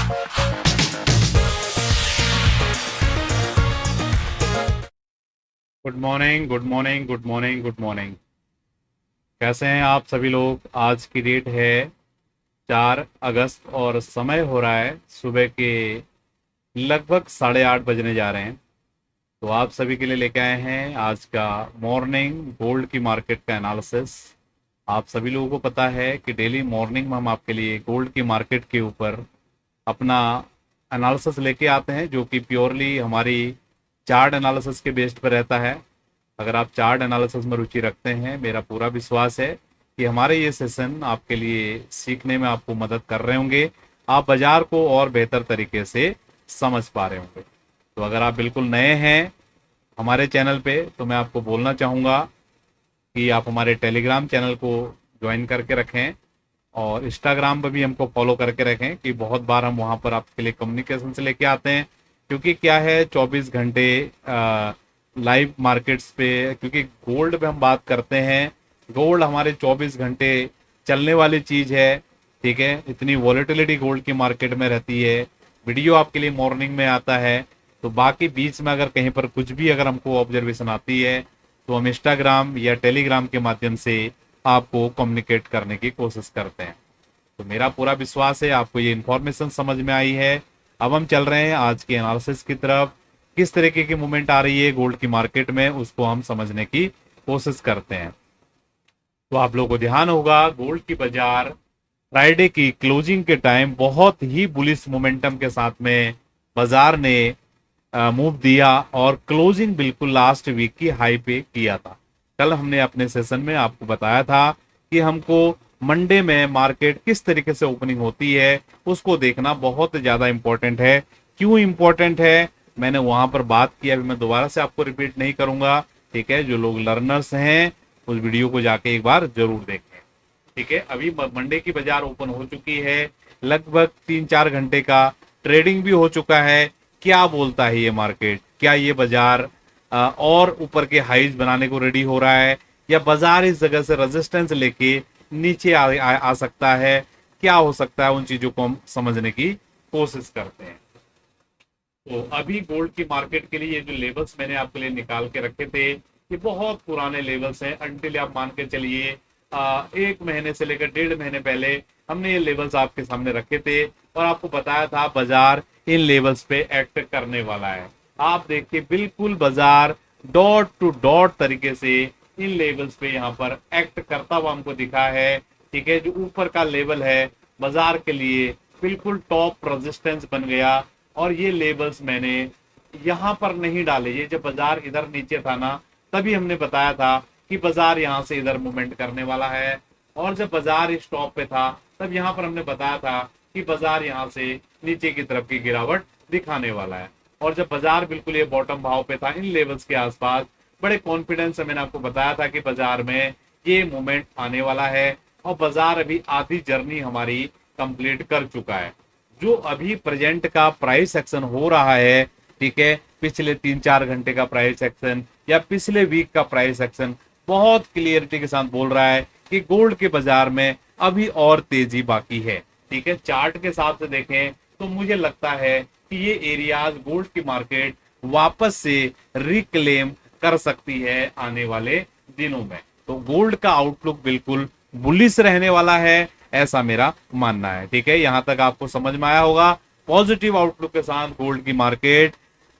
Good morning, good morning, good morning, good morning. कैसे हैं आप सभी लोग? आज की डेट है 4 अगस्त और समय हो रहा है सुबह के लगभग 8:30 बजने जा रहे हैं। तो आप सभी के लिए लेके आए हैं आज का मॉर्निंग गोल्ड की मार्केट का एनालिसिस। आप सभी लोगों को पता है कि डेली मॉर्निंग में हम आपके लिए गोल्ड की मार्केट के ऊपर अपना एनालिसिस लेके आते हैं, जो कि प्योरली हमारी चार्ट एनालिसिस के बेस्ड पर रहता है। अगर आप चार्ट एनालिसिस में रुचि रखते हैं, मेरा पूरा विश्वास है कि हमारे ये सेशन आपके लिए सीखने में आपको मदद कर रहे होंगे। आप बाजार को और बेहतर तरीके से समझ पा रहे होंगे। तो अगर आप बिल्कुल नए हैं हमारे चैनल पे, तो मैं आपको बोलना चाहूँगा कि आप हमारे टेलीग्राम चैनल को ज्वाइन करके रखें और इंस्टाग्राम पर भी हमको फॉलो करके रखें, कि बहुत बार हम वहाँ पर आपके लिए कम्युनिकेशन से लेके आते हैं। क्योंकि क्या है, 24 घंटे लाइव मार्केट्स पे, क्योंकि गोल्ड पे हम बात करते हैं, गोल्ड हमारे 24 घंटे चलने वाली चीज़ है। ठीक है, इतनी वॉलेटिलिटी गोल्ड की मार्केट में रहती है। वीडियो आपके लिए मॉर्निंग में आता है, तो बाकी बीच में अगर कहीं पर कुछ भी अगर हमको ऑब्जर्वेशन आती है, तो हम इंस्टाग्राम या टेलीग्राम के माध्यम से आपको कम्युनिकेट करने की कोशिश करते हैं। तो मेरा पूरा विश्वास है आपको ये इन्फॉर्मेशन समझ में आई है। अब हम चल रहे हैं आज के एनालिसिस की तरफ। किस तरीके की मूवमेंट आ रही है गोल्ड की मार्केट में, उसको हम समझने की कोशिश करते हैं। तो आप लोगों को ध्यान होगा, गोल्ड की बाजार फ्राइडे की क्लोजिंग के टाइम बहुत ही बुलिश मोमेंटम के साथ में बाजार ने मूव दिया और क्लोजिंग बिल्कुल लास्ट वीक की हाई पे किया था। कल हमने अपने सेशन में आपको बताया था कि हमको मंडे में मार्केट किस तरीके से ओपनिंग होती है उसको देखना बहुत ज्यादा इंपॉर्टेंट है। क्यों इंपॉर्टेंट है मैंने वहां पर बात किया, अभी मैं दोबारा से आपको रिपीट नहीं करूंगा। ठीक है, जो लोग लर्नर्स हैं उस वीडियो को जाके एक बार जरूर देखें। ठीक है, अभी मंडे की बाजार ओपन हो चुकी है, लगभग 3-4 घंटे का ट्रेडिंग भी हो चुका है। क्या बोलता है ये मार्केट? क्या ये बाजार और ऊपर के हाइज बनाने को रेडी हो रहा है, या बाजार इस जगह से रेजिस्टेंस लेके नीचे आ सकता है? क्या हो सकता है, उन चीजों को हम समझने की कोशिश करते हैं। तो अभी गोल्ड की मार्केट के लिए ये जो लेवल्स मैंने आपके लिए निकाल के रखे थे, ये बहुत पुराने लेवल्स हैं। अंटिल आप मान के चलिए 1 महीने से लेकर 1.5 महीने पहले हमने ये लेवल्स आपके सामने रखे थे और आपको बताया था बाजार इन लेवल्स पे एक्ट करने वाला है। आप देखिए, बिल्कुल बाजार डॉट टू डॉट तरीके से इन लेवल्स पे यहाँ पर एक्ट करता हुआ हमको दिखा है। ठीक है, जो ऊपर का लेवल है बाजार के लिए बिल्कुल टॉप रेजिस्टेंस बन गया। और ये लेवल्स मैंने यहाँ पर नहीं डाले, ये जब बाजार इधर नीचे था ना, तभी हमने बताया था कि बाजार यहाँ से इधर मूवमेंट करने वाला है। और जब बाजार इस टॉप पे था, तब यहाँ पर हमने बताया था कि बाजार यहाँ से नीचे की तरफ की गिरावट दिखाने वाला है। और जब बाजार बिल्कुल ये बॉटम भाव पे था इन लेवल्स के आसपास, बड़े कॉन्फिडेंस से मैंने आपको बताया था कि बाजार में ये मूवमेंट आने वाला है। और बाजार अभी आधी जर्नी हमारी कंप्लीट कर चुका है। जो अभी प्रेजेंट का प्राइस एक्शन हो रहा है, ठीक है, पिछले 3-4 घंटे का प्राइस एक्शन या पिछले वीक का प्राइस एक्शन बहुत क्लियरिटी के साथ बोल रहा है कि गोल्ड के बाजार में अभी और तेजी बाकी है। ठीक है, चार्ट के हिसाब से देखें तो मुझे लगता है कि ये एरियाज गोल्ड की मार्केट वापस से रिक्लेम कर सकती है आने वाले दिनों में। तो गोल्ड का आउटलुक बिल्कुल बुलिश रहने वाला है, ऐसा मेरा मानना है। ठीक है, यहां तक आपको समझ में आया होगा। पॉजिटिव आउटलुक के साथ गोल्ड की मार्केट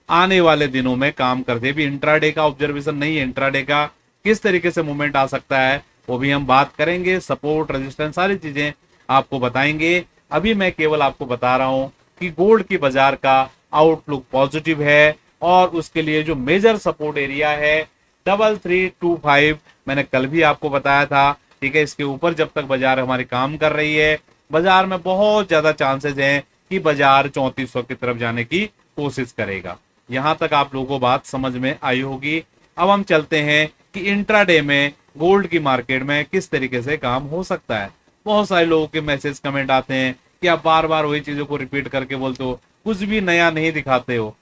आने वाले दिनों में काम करते भी। इंट्राडे का ऑब्जर्वेशन नहीं है, इंट्राडे का किस तरीके से मूवमेंट आ सकता है वो भी हम बात करेंगे। सपोर्ट, रेजिस्टेंस, सारी चीजें आपको बताएंगे। अभी मैं केवल आपको बता रहा हूं कि गोल्ड की बाजार का आउटलुक पॉजिटिव है और उसके लिए जो मेजर सपोर्ट एरिया है 3325, मैंने कल भी आपको बताया था। ठीक है, इसके ऊपर जब तक बाजार हमारी काम कर रही है, बाजार में बहुत ज्यादा चांसेस हैं कि बाजार 3400 की तरफ जाने की कोशिश करेगा। यहां तक आप लोगों को बात समझ में आई होगी। अब हम चलते हैं कि इंट्राडे में गोल्ड की मार्केट में किस तरीके से काम हो सकता है। बहुत सारे लोगों के मैसेज कमेंट आते हैं कि आप बार बार वही चीजों को रिपीट करके बोलते हो, कुछ भी नया नहीं दिखाते हो।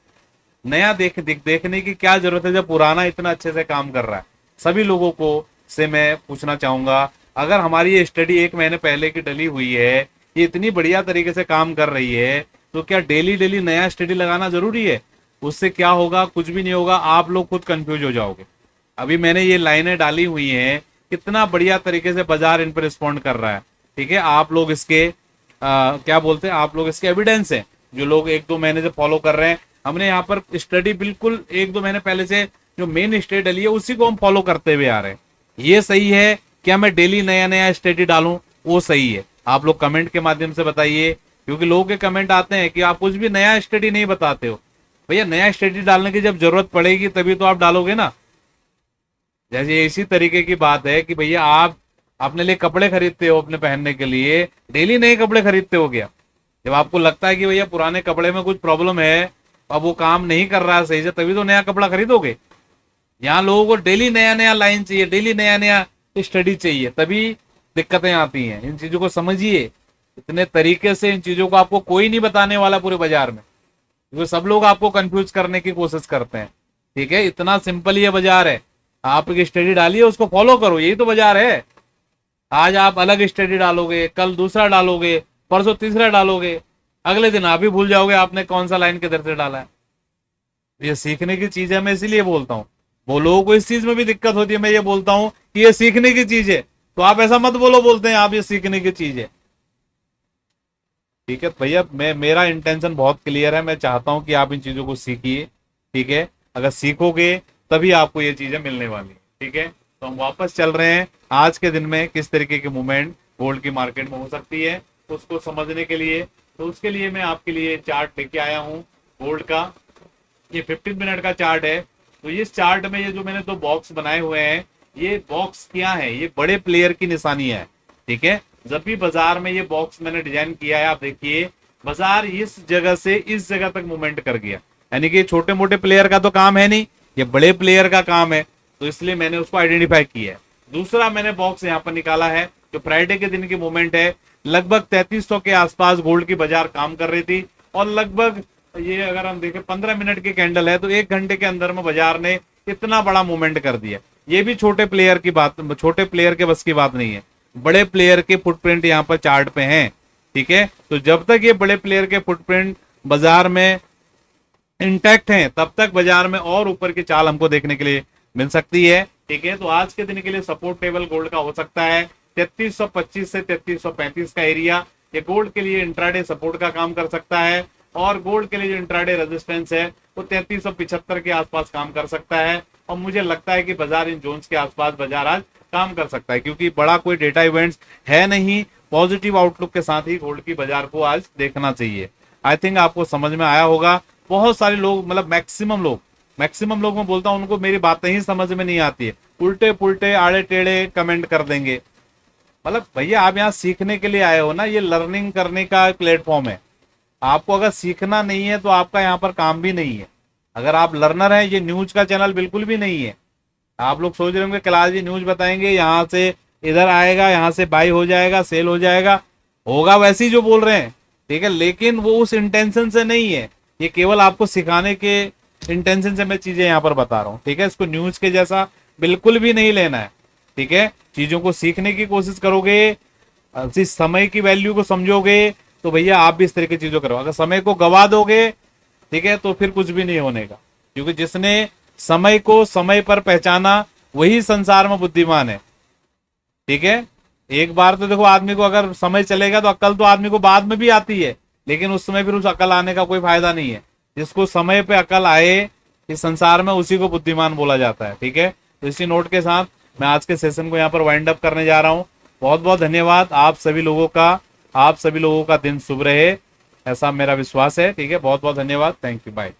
नया देखने की क्या जरूरत है जब पुराना इतना अच्छे से काम कर रहा है। सभी लोगों को से मैं पूछना चाहूंगा, अगर हमारी ये स्टडी 1 महीने पहले की डली हुई है, ये इतनी बढ़िया तरीके से काम कर रही है, तो क्या डेली डेली नया स्टडी लगाना जरूरी है? उससे क्या होगा? कुछ भी नहीं होगा, आप लोग खुद कंफ्यूज हो जाओगे। अभी मैंने ये लाइनें डाली हुई हैं, कितना बढ़िया तरीके से बाजार इन पर रिस्पॉन्ड कर रहा है। ठीक है, आप लोग इसके क्या बोलते हैं, आप लोग इसके एविडेंस हैं, जो लोग 1-2 महीने से फॉलो कर रहे हैं। हमने यहाँ पर स्टडी बिल्कुल 1-2 महीने पहले से जो मेन स्टडी डली है उसी को हम फॉलो करते हुए आ रहे हैं। ये सही है क्या मैं डेली नया नया स्टडी डालूं? वो सही है। आप लोग कमेंट के माध्यम से बताइए, क्योंकि लोगों के कमेंट आते हैं कि आप कुछ भी नया स्टडी नहीं बताते हो। भैया नया स्टडी डालने की जब जरूरत पड़ेगी तभी तो आप डालोगे ना। जैसे इसी तरीके की बात है कि भैया आप अपने लिए कपड़े खरीदते हो अपने पहनने के लिए, डेली नए कपड़े खरीदते हो क्या? जब आपको लगता है कि भैया पुराने कपड़े में कुछ प्रॉब्लम है, अब वो काम नहीं कर रहा है सही से, तभी तो नया कपड़ा खरीदोगे। यहाँ लोगों को डेली नया नया लाइन चाहिए, डेली नया नया स्टडी चाहिए, तभी दिक्कतें आती हैं। इन चीजों को समझिए। इतने तरीके से इन चीजों को आपको कोई नहीं बताने वाला पूरे बाजार में, क्योंकि सब लोग आपको कंफ्यूज करने की कोशिश करते हैं। ठीक है, इतना सिंपल ये बाजार है। आप एक स्टडी डालिए, उसको फॉलो करो, यही तो बाजार है। आज आप अलग स्टडी डालोगे, कल दूसरा डालोगे, परसों तीसरा डालोगे, अगले दिन आप ही भूल जाओगे आपने कौन सा लाइन किधर से डाला है। ये सीखने की चीज है, मैं इसीलिए बोलता हूँ। वो लोगों को इस चीज में भी दिक्कत होती है, मैं ये बोलता हूँ कि ये सीखने की चीज है, तो आप ऐसा मत बोलो, बोलते हैं आप ये सीखने की चीज है। ठीक है भैया, मेरा इंटेंशन बहुत क्लियर है, मैं चाहता हूं कि आप इन चीजों को सीखिए। ठीक है, अगर सीखोगे तभी आपको ये चीजें मिलने वाली है। ठीक है, तो हम वापस चल रहे हैं आज के दिन में किस तरीके की मूवमेंट गोल्ड की मार्केट में हो सकती है उसको समझने के लिए। तो उसके लिए मैं आपके लिए चार्ट लेके आया हूँ गोल्ड का। ये 15 मिनट का चार्ट है। तो इस चार्ट में ये जो मैंने 2 बॉक्स बनाए हुए हैं, ये बॉक्स क्या है? ये बड़े प्लेयर की निशानी है। ठीक है, जब भी बाजार में ये बॉक्स मैंने डिजाइन किया है, आप देखिए बाजार इस जगह से इस जगह तक मूवमेंट कर गया, यानी कि छोटे मोटे प्लेयर का तो काम है नहीं, ये बड़े प्लेयर का काम है, तो इसलिए मैंने उसको आइडेंटिफाई किया है। दूसरा मैंने बॉक्स यहाँ पर निकाला है जो फ्राइडे के दिन की मूवमेंट है। लगभग 3300 के आसपास गोल्ड की बाजार काम कर रही थी, और लगभग ये अगर हम देखें 15 मिनट की कैंडल है, तो 1 घंटे के अंदर में बाजार ने इतना बड़ा मूवमेंट कर दिया। ये भी छोटे प्लेयर की बात, छोटे प्लेयर के बस की बात नहीं है, बड़े प्लेयर के फुटप्रिंट यहाँ पर चार्ट पे हैं। ठीक है, तो जब तक ये बड़े प्लेयर के फुटप्रिंट बाजार में इंटैक्ट हैं, तब तक बाजार में और ऊपर की चाल हमको देखने के लिए मिल सकती है। ठीक है, तो आज के दिन के लिए सपोर्ट टेबल गोल्ड का हो सकता है 3325 से 3335 का एरिया। ये गोल्ड के लिए इंट्राडे सपोर्ट का काम कर सकता है, और गोल्ड के लिए जो इंट्राडे रेजिस्टेंस है वो 3375 के आसपास काम कर सकता है। और मुझे लगता है कि बाजार इन जोन्स के आसपास बाजार आज काम कर सकता है, क्योंकि बड़ा कोई डेटा इवेंट्स है नहीं। पॉजिटिव आउटलुक के साथ ही गोल्ड की बाजार को आज देखना चाहिए। आई थिंक आपको समझ में आया होगा। बहुत सारे लोग, मतलब मैक्सिमम लोग मैं बोलता हूँ, उनको मेरी बातें ही समझ में नहीं आती है, उल्टे पुल्टे आड़े टेढ़े कमेंट कर देंगे। मतलब भैया आप यहाँ सीखने के लिए आए हो ना, ये लर्निंग करने का प्लेटफॉर्म है। आपको अगर सीखना नहीं है तो आपका यहाँ पर काम भी नहीं है। अगर आप लर्नर हैं, ये न्यूज का चैनल बिल्कुल भी नहीं है। आप लोग सोच रहे होंगे क्लास जी न्यूज बताएंगे, यहाँ से इधर आएगा, यहाँ से बाई हो जाएगा, सेल हो जाएगा, होगा वैसे ही जो बोल रहे हैं। ठीक है, लेकिन वो उस इंटेंशन से नहीं है, ये केवल आपको सिखाने के इंटेंशन से मैं चीजें यहाँ पर बता रहा हूँ। ठीक है, इसको न्यूज के जैसा बिल्कुल भी नहीं लेना है। ठीक है, चीजों को सीखने की कोशिश करोगे, इस समय की वैल्यू को समझोगे, तो भैया आप भी इस तरह की चीजों करो। अगर समय को गवा दोगे, ठीक है, तो फिर कुछ भी नहीं होने का, क्योंकि जिसने समय को समय पर पहचाना वही संसार में बुद्धिमान है। ठीक है, एक बार तो देखो आदमी को अगर समय चलेगा तो अक्ल तो आदमी को बाद में भी आती है, लेकिन उस समय फिर उस अकल आने का कोई फायदा नहीं है। जिसको समय पे अकल आए इस संसार में, उसी को बुद्धिमान बोला जाता है। ठीक है, तो इसी नोट के साथ मैं आज के सेशन को यहाँ पर वाइंड अप करने जा रहा हूँ। बहुत बहुत धन्यवाद आप सभी लोगों का दिन शुभ रहे, ऐसा मेरा विश्वास है। ठीक है, बहुत बहुत धन्यवाद, थैंक यू, बाय।